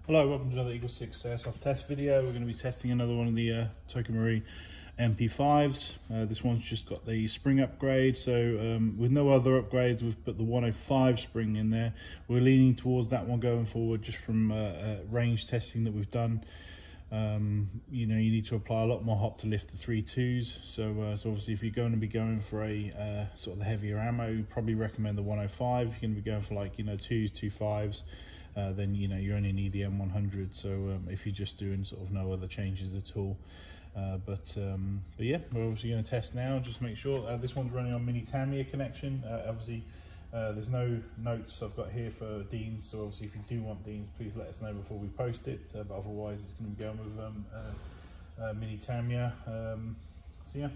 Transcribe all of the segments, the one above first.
Hello, welcome to another EagleSix Airsoft test video. We're going to be testing another one of the TM MP5s. This one's just got the spring upgrade, so with no other upgrades, we've put the 105 spring in there. We're leaning towards that one going forward, just from range testing that we've done. You know, you need to apply a lot more hop to lift the 3.2s. So obviously, if you're going to be going for a sort of the heavier ammo, you probably recommend the 105. If you're going to be going for, like, you know, 2s, 2.5s, then you know you only need the M100. So if you're just doing sort of no other changes at all, but yeah, we're obviously going to test now. Just make sure this one's running on mini Tamiya connection. Obviously, there's no notes I've got here for Deans, so obviously if you do want Deans, please let us know before we post it. But otherwise, it's going to be going with mini Tamiya. So yeah.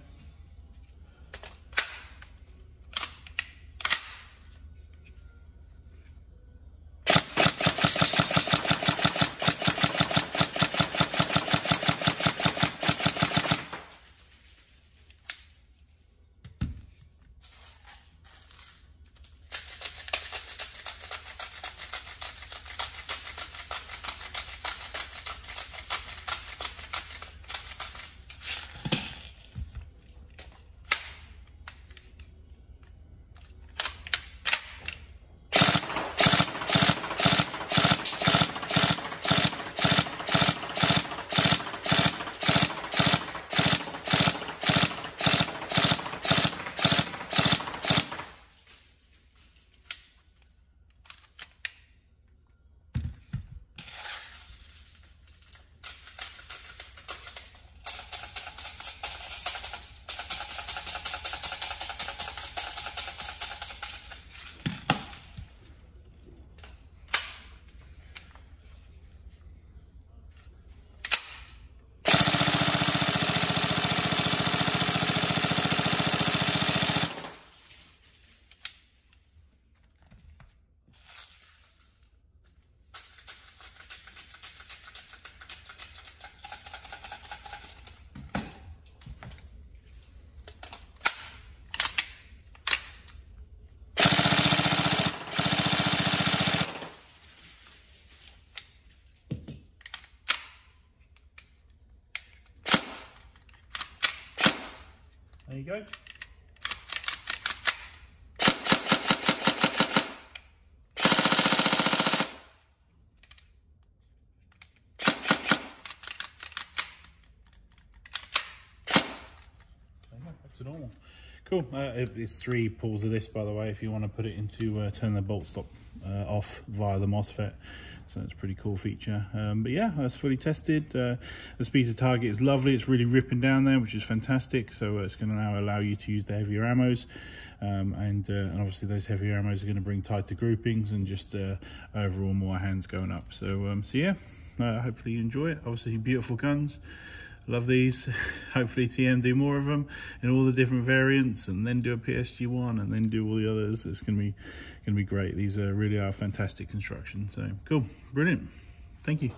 There you go. Back to normal. Cool. It's 3 pulls of this, by the way, if you want to put it into turn the bolt stop off via the MOSFET. So that's a pretty cool feature. But yeah, that's fully tested. The speed to target is lovely. It's really ripping down there, which is fantastic. So it's going to now allow you to use the heavier ammos. And obviously those heavier ammos are going to bring tighter groupings and just overall more hands going up. So yeah, hopefully you enjoy it. Obviously beautiful guns. Love these. Hopefully TM do more of them in all the different variants, and then do a PSG one, and then do all the others. It's gonna be great. These really are fantastic construction. So cool, brilliant. Thank you.